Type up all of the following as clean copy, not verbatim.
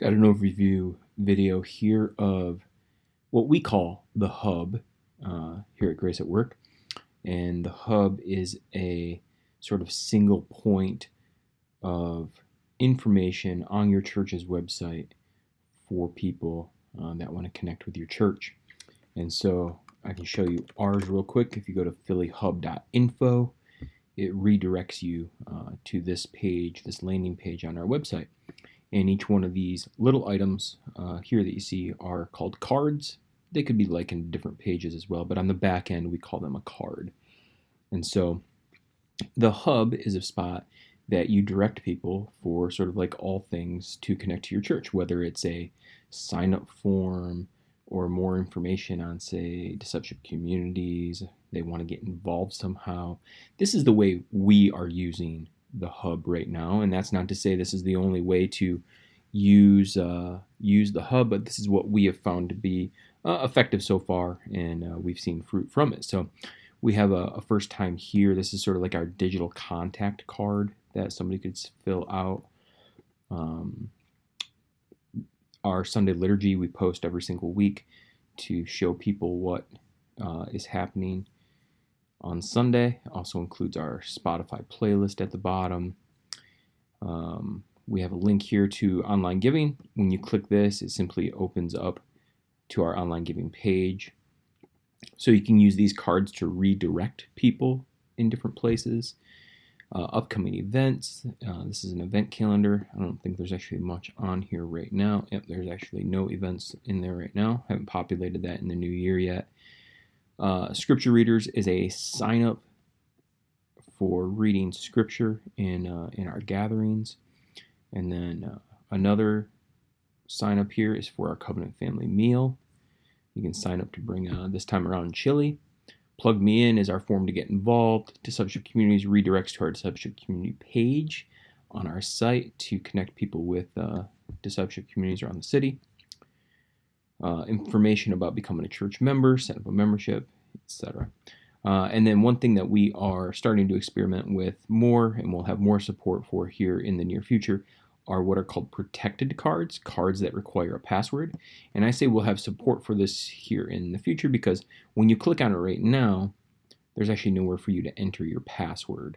Got an overview video here of what we call the hub here at Grace at Work. And the hub is a sort of single point of information on your church's website for people that want to connect with your church. And so I can show you ours real quick. If you go to phillyhub.info, it redirects you to this page, this landing page on our website. And each one of these little items here that you see are called cards. They could be like in different pages as well, but on the back end, we call them a card. And so the hub is a spot that you direct people for sort of like all things to connect to your church, whether it's a sign-up form or more information on, say, discipleship communities. They want to get involved somehow. This is the way we are using the hub right now, and that's not to say this is the only way to use the hub, but this is what we have found to be effective so far, and we've seen fruit from it. So we have a first time here. This is sort of like our digital contact card that somebody could fill out. Our Sunday liturgy we post every single week to show people what is happening on Sunday. Also includes our Spotify playlist at the bottom. We have a link here to online giving. When you click this, it simply opens up to our online giving page. So you can use these cards to redirect people in different places. Upcoming events. This is an event calendar. I don't think there's actually much on here right now. Yep, there's actually no events in there right now. Haven't populated that in the new year yet. Scripture Readers is a sign up for reading scripture in our gatherings. And then another sign up here is for our Covenant Family Meal. You can sign up to bring this time around chili. Plug Me In is our form to get involved. Discipleship Communities redirects to our Discipleship Community page on our site to connect people with discipleship communities around the city. Information about becoming a church member, set up a membership, etc. And then one thing that we are starting to experiment with more, and we'll have more support for here in the near future, are what are called protected cards, cards that require a password. And I say we'll have support for this here in the future because when you click on it right now, there's actually nowhere for you to enter your password.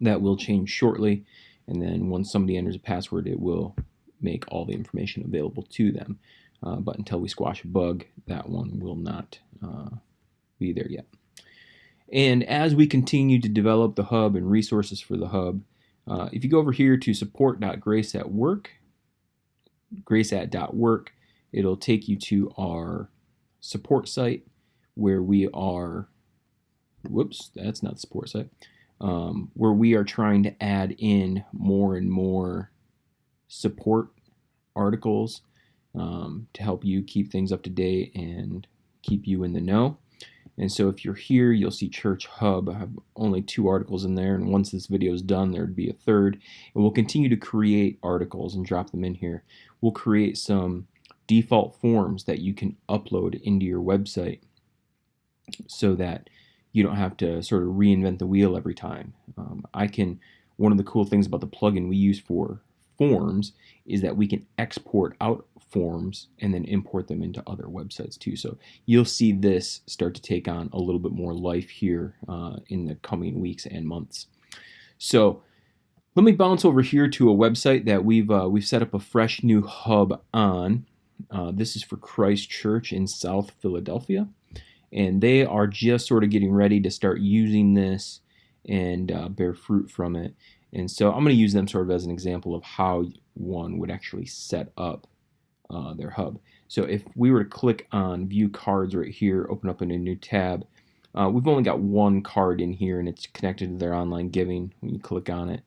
That will change shortly. And then once somebody enters a password, it will make all the information available to them. But until we squash a bug, that one will not be there yet. And as we continue to develop the hub and resources for the hub, if you go over here to support.graceatwork, graceat.work, it'll take you to our support site where we are, whoops, that's not the support site, where we are trying to add in more and more support articles to help you keep things up to date and keep you in the know. And so if you're here, you'll see Church Hub. I have only 2 articles in there, and once this video is done, there'd be a third. And we'll continue to create articles and drop them in here. We'll create some default forms that you can upload into your website so that you don't have to sort of reinvent the wheel every time. One of the cool things about the plugin we use for forms is that we can export out forms and then import them into other websites too. So you'll see this start to take on a little bit more life here in the coming weeks and months. So let me bounce over here to a website that we've set up a fresh new hub on. This is for Christ Church in South Philadelphia, and they are just sort of getting ready to start using this and bear fruit from it. And so I'm going to use them sort of as an example of how one would actually set up their hub. So if we were to click on View Cards right here, open up in a new tab, we've only got one card in here, and it's connected to their online giving. When you click on it,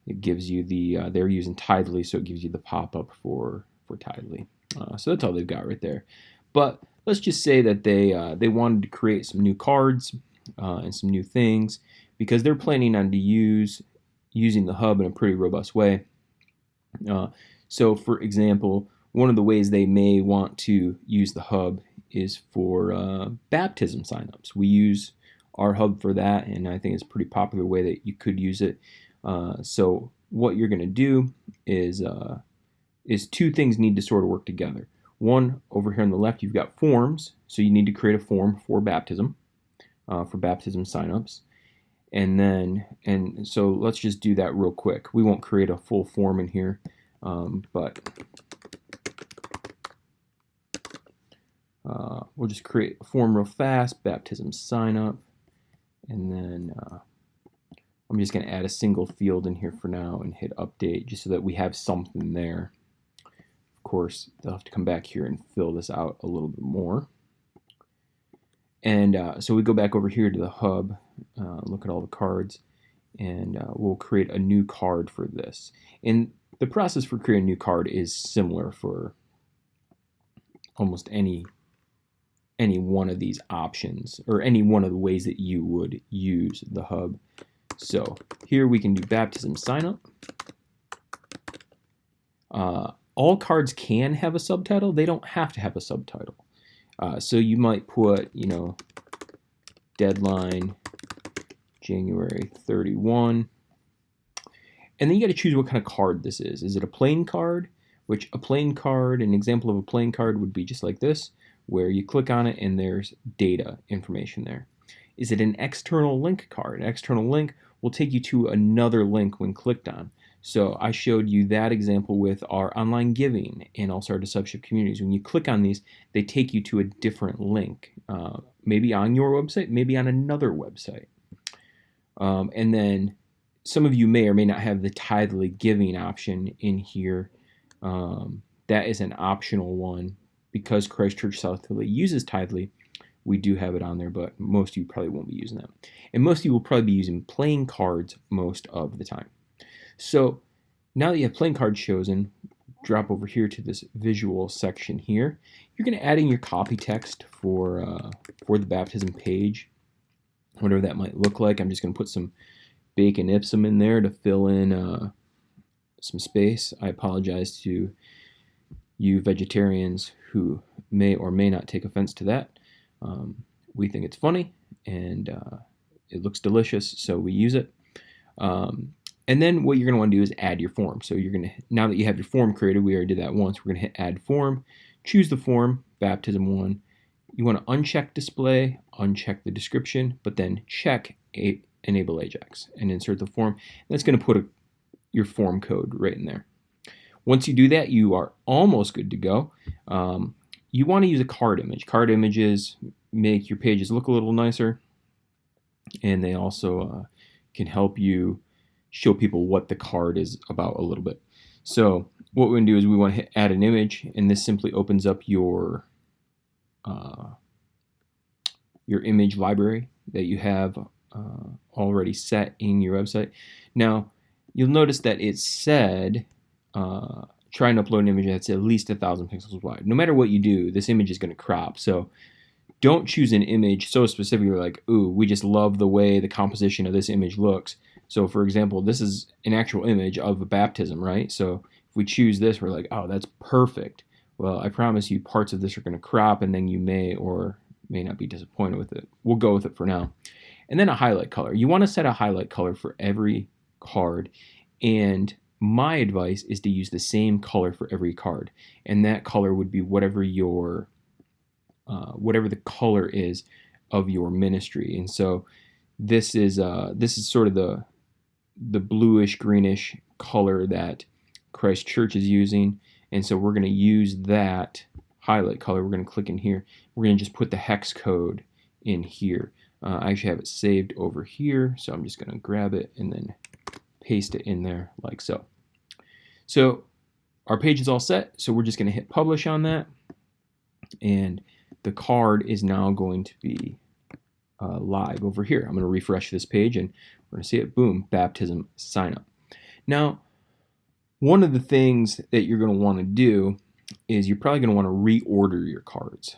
it gives you they're using Tithely, so it gives you the pop-up for Tithely. So that's all they've got right there. But let's just say that they wanted to create some new cards and some new things because they're planning on using the hub in a pretty robust way. So for example, one of the ways they may want to use the hub is for baptism signups. We use our hub for that, and I think it's a pretty popular way that you could use it. So what you're going to do is is two things need to sort of work together. One, over here on the left, you've got forms, so you need to create a form for baptism signups. And so let's just do that real quick. We won't create a full form in here, but we'll just create a form real fast, baptism sign up, and then I'm just going to add a single field in here for now and hit update just so that we have something there. Of course, they'll have to come back here and fill this out a little bit more. And so we go back over here to the hub, look at all the cards, and we'll create a new card for this. And the process for creating a new card is similar for almost any one of these options, or any one of the ways that you would use the hub. So here we can do baptism sign up. All cards can have a subtitle. They don't have to have a subtitle. So you might put, deadline January 31. And then you got to choose what kind of card this is. Is it a plain card? Which a plain card, an example of a plain card would be just like this, where you click on it and there's data information there. Is it an external link card? An external link will take you to another link when clicked on. So I showed you that example with our online giving and also our discipleship communities. When you click on these, they take you to a different link, maybe on your website, maybe on another website. And then some of you may or may not have the Tithely giving option in here. That is an optional one. Because Christ Church South Philly uses Tithely, we do have it on there, but most of you probably won't be using that. And most of you will probably be using plain cards most of the time. So now that you have plain cards chosen, drop over here to this visual section here. You're going to add in your copy text for the baptism page, whatever that might look like. I'm just going to put some bacon ipsum in there to fill in some space. I apologize to you vegetarians who may or may not take offense to that. We think it's funny and it looks delicious, so we use it. And then what you're going to want to do is add your form. So you're going to, now that you have your form created, we already did that once, we're going to hit add form, choose the form, baptism 1. You want to uncheck display, uncheck the description, but then check enable Ajax and insert the form. That's going to put your form code right in there. Once you do that, you are almost good to go. You want to use a card image. Card images make your pages look a little nicer, and they also can help you show people what the card is about a little bit. So what we're going to do is we want to hit add an image, and this simply opens up your image library that you have already set in your website. Now, you'll notice that it said try and upload an image that's at least 1,000 pixels wide. No matter what you do, this image is going to crop. So don't choose an image so specific you're like, ooh, we just love the way the composition of this image looks. So for example, this is an actual image of a baptism, right? So if we choose this, we're like, oh, that's perfect. Well, I promise you parts of this are going to crop, and then you may or may not be disappointed with it. We'll go with it for now. And then a highlight color. You want to set a highlight color for every card, and my advice is to use the same color for every card, and that color would be whatever your whatever the color is of your ministry. And so this is sort of the bluish greenish color that Christ Church is using, and so we're going to use that highlight color. We're going to click in here. We're going to just put the hex code in here. I actually have it saved over here, so I'm just going to grab it and then paste it in there like so. So our page is all set, so we're just going to hit publish on that, and the card is now going to be live over here. I'm going to refresh this page, and we're going to see it. Boom, baptism sign up. Now, one of the things that you're going to want to do is you're probably going to want to reorder your cards.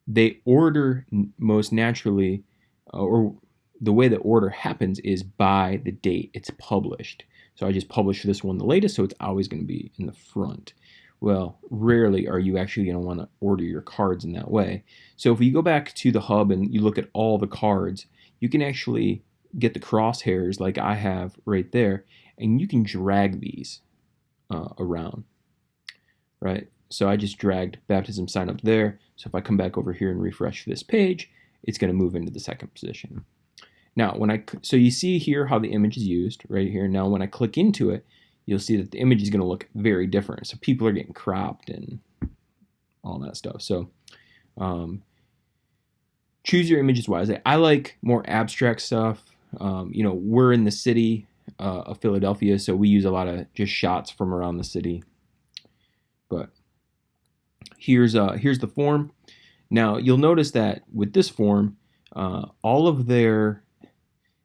They order most naturally, or the way the order happens is by the date it's published. So I just published this one the latest, so it's always going to be in the front. Well, rarely are you actually going to want to order your cards in that way. So if you go back to the hub and you look at all the cards, you can actually get the crosshairs like I have right there, and you can drag these around, right? So I just dragged baptism sign up there. So if I come back over here and refresh this page, it's going to move into the second position. Now, so you see here how the image is used right here. Now, when I click into it, you'll see that the image is going to look very different. So people are getting cropped and all that stuff. So choose your images wisely. I like more abstract stuff. We're in the city of Philadelphia, so we use a lot of just shots from around the city. But here's the form. Now, you'll notice that with this form, all of their,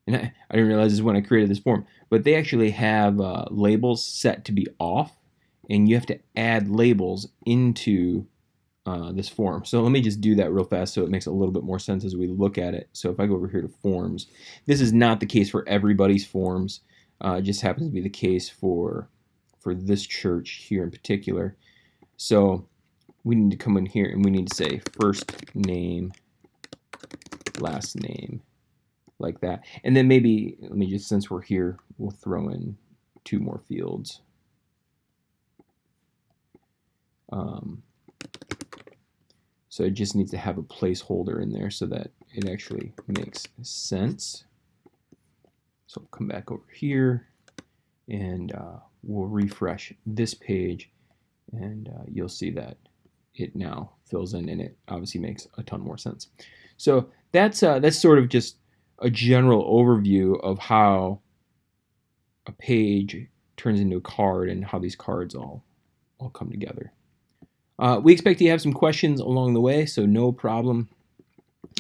and I didn't realize this when I created this form, but they actually have labels set to be off, and you have to add labels into this form. So let me just do that real fast so it makes a little bit more sense as we look at it. So if I go over here to forms, this is not the case for everybody's forms. It just happens to be the case for this church here in particular. So we need to come in here and we need to say first name, last name, like that. And then maybe, let me just, since we're here, we'll throw in 2 more fields. So it just needs to have a placeholder in there so that it actually makes sense. So I'll come back over here and we'll refresh this page, and you'll see that it now fills in, and it obviously makes a ton more sense. So that's sort of just a general overview of how a page turns into a card and how these cards all come together. We expect you to have some questions along the way, so no problem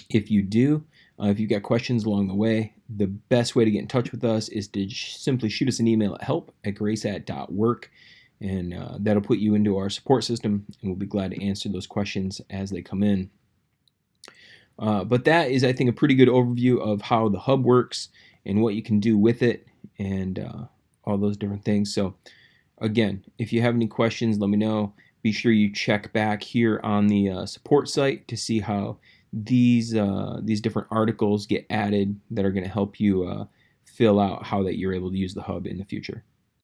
if you do. If you've got questions along the way, the best way to get in touch with us is to simply shoot us an email at help@graceat.work, and that'll put you into our support system, and we'll be glad to answer those questions as they come in. But that is, I think, a pretty good overview of how the hub works and what you can do with it, and all those different things. So again, if you have any questions, let me know. Be sure you check back here on the support site to see how these different articles get added that are going to help you fill out how that you're able to use the hub in the future.